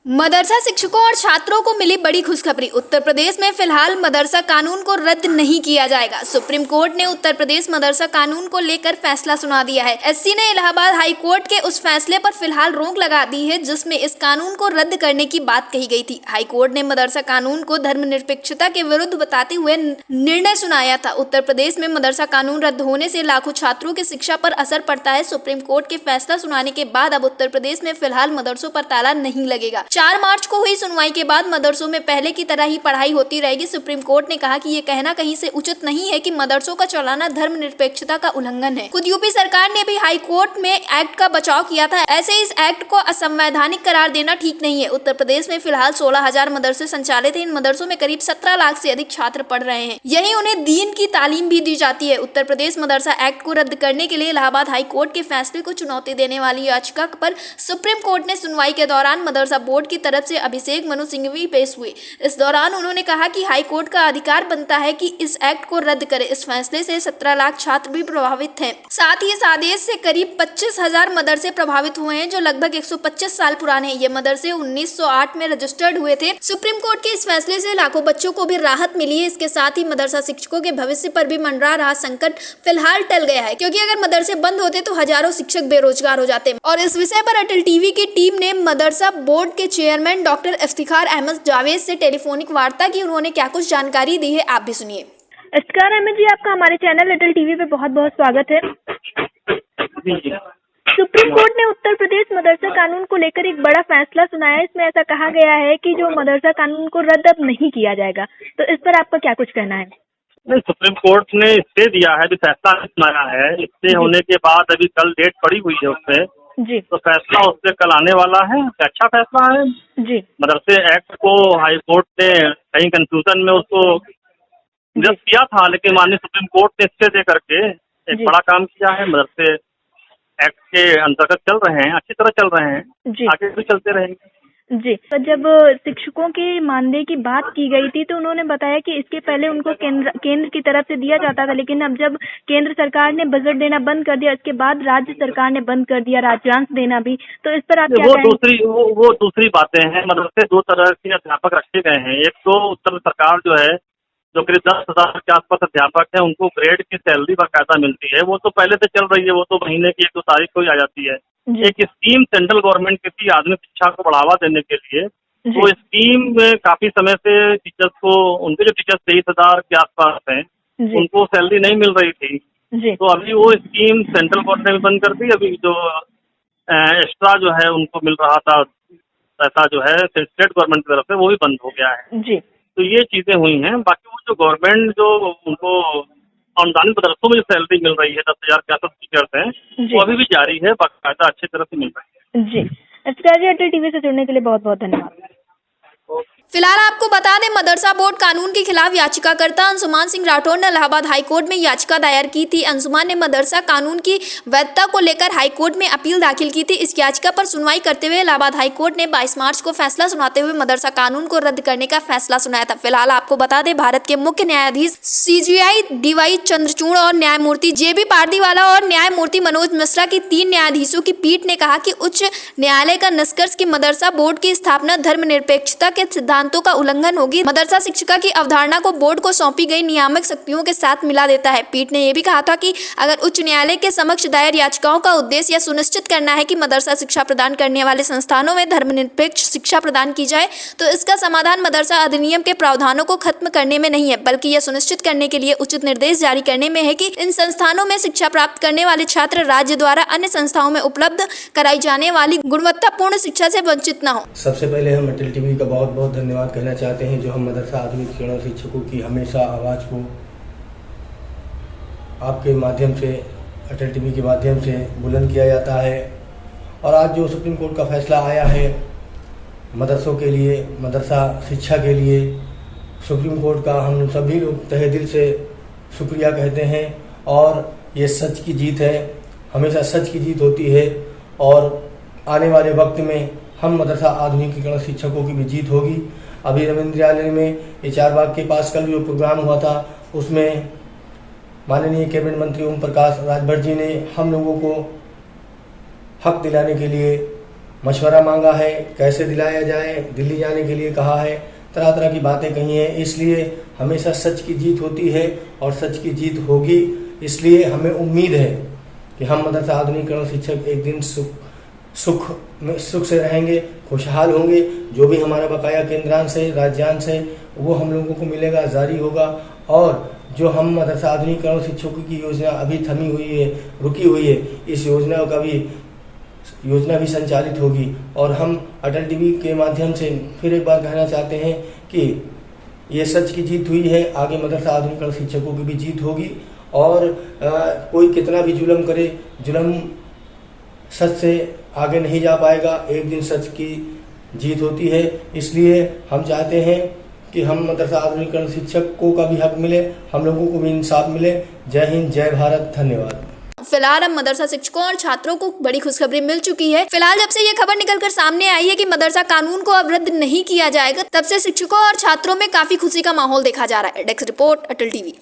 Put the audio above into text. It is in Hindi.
मदरसा शिक्षकों और छात्रों को मिली बड़ी खुशखबरी। उत्तर प्रदेश में फिलहाल मदरसा कानून को रद्द नहीं किया जाएगा। सुप्रीम कोर्ट ने उत्तर प्रदेश मदरसा कानून को लेकर फैसला सुना दिया है। एससी ने इलाहाबाद हाई कोर्ट के उस फैसले पर फिलहाल रोक लगा दी है जिसमें इस कानून को रद्द करने की बात कही गई थी। हाई कोर्ट ने मदरसा कानून को धर्मनिरपेक्षता के विरुद्ध बताते हुए निर्णय सुनाया था। उत्तर प्रदेश में मदरसा कानून रद्द होने से लाखों छात्रों की शिक्षा पर असर पड़ता है। सुप्रीम कोर्ट के फैसला सुनाने के बाद अब उत्तर प्रदेश में फिलहाल मदरसों पर ताला नहीं लगेगा। 4 मार्च को हुई सुनवाई के बाद मदरसों में पहले की तरह ही पढ़ाई होती रहेगी। सुप्रीम कोर्ट ने कहा कि ये कहना कहीं से उचित नहीं है कि मदरसों का चलाना धर्मनिरपेक्षता का उल्लंघन है। खुद यूपी सरकार ने भी हाई कोर्ट में एक्ट का बचाव किया था। ऐसे इस एक्ट को असंवैधानिक करार देना ठीक नहीं है। उत्तर प्रदेश में फिलहाल 16,000 मदरसे संचालित हैं। इन मदरसों में करीब 17 लाख से अधिक छात्र पढ़ रहे हैं। यही उन्हें दीन की तालीम भी दी जाती है। उत्तर प्रदेश मदरसा एक्ट को रद्द करने के लिए इलाहाबाद हाई कोर्ट के फैसले को चुनौती देने वाली याचिका पर सुप्रीम कोर्ट ने सुनवाई के दौरान मदरसा बोर्ड की तरफ से अभिषेक मनु सिंघवी पेश हुए। इस दौरान उन्होंने कहा कि हाई कोर्ट का अधिकार बनता है कि इस एक्ट को रद्द करे। इस फैसले से 17 लाख छात्र भी प्रभावित हैं। साथ ही इस आदेश से करीब 25,000 मदरसे प्रभावित हुए हैं जो लगभग 125 साल पुराने हैं। ये मदरसे 1908 में रजिस्टर्ड हुए थे। सुप्रीम कोर्ट के इस फैसले से लाखों बच्चों को भी राहत मिली है। इसके साथ ही मदरसा शिक्षकों के भविष्य पर भी मंडरा रहा संकट फिलहाल टल गया है, क्योंकि अगर मदरसे बंद होते तो हजारों शिक्षक बेरोजगार हो जाते। और इस विषय पर अटल टीवी की टीम ने मदरसा बोर्ड के चेयरमैन डॉक्टर इफ्तिखार अहमद जावेद से टेलीफोनिक वार्ता की। उन्होंने क्या कुछ जानकारी दी है, आप भी सुनिए। इफ्तिखार अहमद जी, आपका हमारे चैनल अटल टीवी पे बहुत बहुत स्वागत है। सुप्रीम कोर्ट ने उत्तर प्रदेश मदरसा कानून को लेकर एक बड़ा फैसला सुनाया है। इसमें ऐसा कहा गया है कि जो मदरसा कानून को रद्द अब नहीं किया जाएगा, तो इस पर आपका क्या कुछ कहना है? नहीं, सुप्रीम कोर्ट ने स्टे दिया है, फैसला सुनाया है। स्टे होने के बाद अभी कल डेट पड़ी हुई है उससे जी, तो फैसला उससे कल आने वाला है। अच्छा फैसला है जी। मदरसे एक्ट को हाई कोर्ट ने कहीं कंफ्यूजन में उसको निरस्त किया था, लेकिन माननीय सुप्रीम कोर्ट ने स्टे दे करके एक बड़ा काम किया है। मदरसे एक्ट के अंतर्गत चल रहे हैं, अच्छी तरह चल रहे हैं, आगे भी चलते रहेंगे जी। तो जब शिक्षकों के मानदेय की बात की गई थी तो उन्होंने बताया कि इसके पहले उनको केंद्र की तरफ से दिया जाता था, लेकिन अब जब केंद्र सरकार ने बजट देना बंद कर दिया, इसके बाद राज्य सरकार ने बंद कर दिया राज्यांश देना भी, तो इस पर आप क्या कहेंगे? वो दूसरी बातें हैं। मदरसे 2 तरह के अध्यापक रखे गए हैं। एक तो उत्तर सरकार जो है, जो करीब 10,000 के आसपास अध्यापक हैं, उनको ग्रेड की सैलरी बाकायदा मिलती है। वो तो पहले से चल रही है, वो तो महीने की 1-2 तारीख को ही आ जाती है। एक स्कीम सेंट्रल गवर्नमेंट की थी आधुनिक शिक्षा को बढ़ावा देने के लिए। वो स्कीम में काफी समय से टीचर्स को, उनके जो टीचर्स 23,000 के आसपास हैं, उनको सैलरी नहीं मिल रही थी। तो अभी वो स्कीम सेंट्रल गवर्नमेंट ने बंद कर दी। अभी जो एक्स्ट्रा जो है उनको मिल रहा था पैसा जो है स्टेट गवर्नमेंट की तरफ से, वो भी बंद हो गया है जी। तो ये चीजें हुई हैं। बाकी वो जो गवर्नमेंट जो उनको अनुदानित मदरसों में जो सैलरी मिल रही है 10,000 के आसपास टीचर्स हैं, वो अभी भी जारी है, बाकायदा अच्छी तरह से मिल रही है जी। अटल टीवी से जुड़ने के लिए बहुत बहुत धन्यवाद। फिलहाल आपको बता दें, मदरसा बोर्ड कानून के खिलाफ याचिकाकर्ता अंशुमान सिंह राठौर ने इलाहाबाद हाईकोर्ट में याचिका दायर की थी। अंशुमान ने मदरसा कानून की वैधता को लेकर हाईकोर्ट में अपील दाखिल की थी। इस याचिका पर सुनवाई करते हुए इलाहाबाद हाईकोर्ट ने 22 मार्च को फैसला सुनाते हुए मदरसा कानून को रद्द करने का फैसला सुनाया था। फिलहाल आपको बता दें, भारत के मुख्य न्यायाधीश CJI DY चंद्रचूड़ और न्यायमूर्ति JB पारदीवाला और न्यायमूर्ति मनोज मिश्रा की 3 न्यायाधीशों की पीठ ने कहा कि उच्च न्यायालय का निष्कर्ष की मदरसा बोर्ड की स्थापना धर्मनिरपेक्षता के सिद्धांतों का उल्लंघन होगी। मदरसा शिक्षिका की अवधारणा को बोर्ड को सौंपी गई नियामक शक्तियों के साथ मिला देता है। पीठ ने यह भी कहा था कि अगर उच्च न्यायालय के समक्ष दायर याचिकाओं का उद्देश्य यह सुनिश्चित करना है कि मदरसा शिक्षा प्रदान करने वाले संस्थानों में धर्मनिरपेक्ष शिक्षा प्रदान की जाए, तो इसका समाधान मदरसा अधिनियम के प्रावधानों को खत्म करने में नहीं है, बल्कि यह सुनिश्चित करने के लिए उचित निर्देश जारी करने में है कि इन संस्थानों में शिक्षा प्राप्त करने वाले छात्र राज्य द्वारा अन्य संस्थाओं में उपलब्ध कराई जाने वाली गुणवत्तापूर्ण शिक्षा से वंचित न हो। सबसे पहले हम अटल टीवी का बहुत बहुत धन्यवाद कहना चाहते हैं, जो हम मदरसा आधुनिक शिक्षकों की हमेशा आवाज़ को आपके माध्यम से, अटल टीवी के माध्यम से बुलंद किया जाता है। और आज जो सुप्रीम कोर्ट का फैसला आया है मदरसों के लिए, मदरसा शिक्षा के लिए, सुप्रीम कोर्ट का हम सभी लोग तहे दिल से शुक्रिया कहते हैं। और ये सच की जीत है, हमेशा सच की जीत होती है, और आने वाले वक्त में हम मदरसा आधुनिकीकरण शिक्षकों की भी जीत होगी। अभी रविंद्रालय में ये 4 बाग के पास कल जो प्रोग्राम हुआ था, उसमें माननीय कैबिनेट मंत्री ओम प्रकाश राजभर जी ने हम लोगों को हक दिलाने के लिए मशवरा मांगा है, कैसे दिलाया जाए, दिल्ली जाने के लिए कहा है, तरह तरह की बातें कही हैं। इसलिए हमेशा सच की जीत होती है और सच की जीत होगी। इसलिए हमें उम्मीद है कि हम मदरसा आधुनिकीकरण शिक्षक एक दिन सुख से रहेंगे, खुशहाल होंगे। जो भी हमारा बकाया केंद्रांश है, राज्यांश है, वो हम लोगों को मिलेगा, जारी होगा। और जो हम मदरसा आधुनिकीकरण शिक्षकों की योजना अभी थमी हुई है, रुकी हुई है, इस योजना भी संचालित होगी। और हम अटल टीवी के माध्यम से फिर एक बार कहना चाहते हैं कि ये सच की जीत हुई है, आगे मदरसा आधुनिकीकरण शिक्षकों की भी जीत होगी। और कोई कितना भी जुल्म करे, जुल्म सच से आगे नहीं जा पाएगा। एक दिन सच की जीत होती है। इसलिए हम चाहते हैं कि हम मदरसा आधुनिकीकरण शिक्षकों का भी हक मिले, हम लोगों को भी इंसाफ मिले। जय हिंद, जय भारत, धन्यवाद। फिलहाल अब मदरसा शिक्षकों और छात्रों को बड़ी खुशखबरी मिल चुकी है। फिलहाल जब से ये खबर निकलकर सामने आई है कि मदरसा कानून को अब रद्द नहीं किया जाएगा, तब से शिक्षकों और छात्रों में काफी खुशी का माहौल देखा जा रहा है। डेस्क रिपोर्ट, अटल टीवी।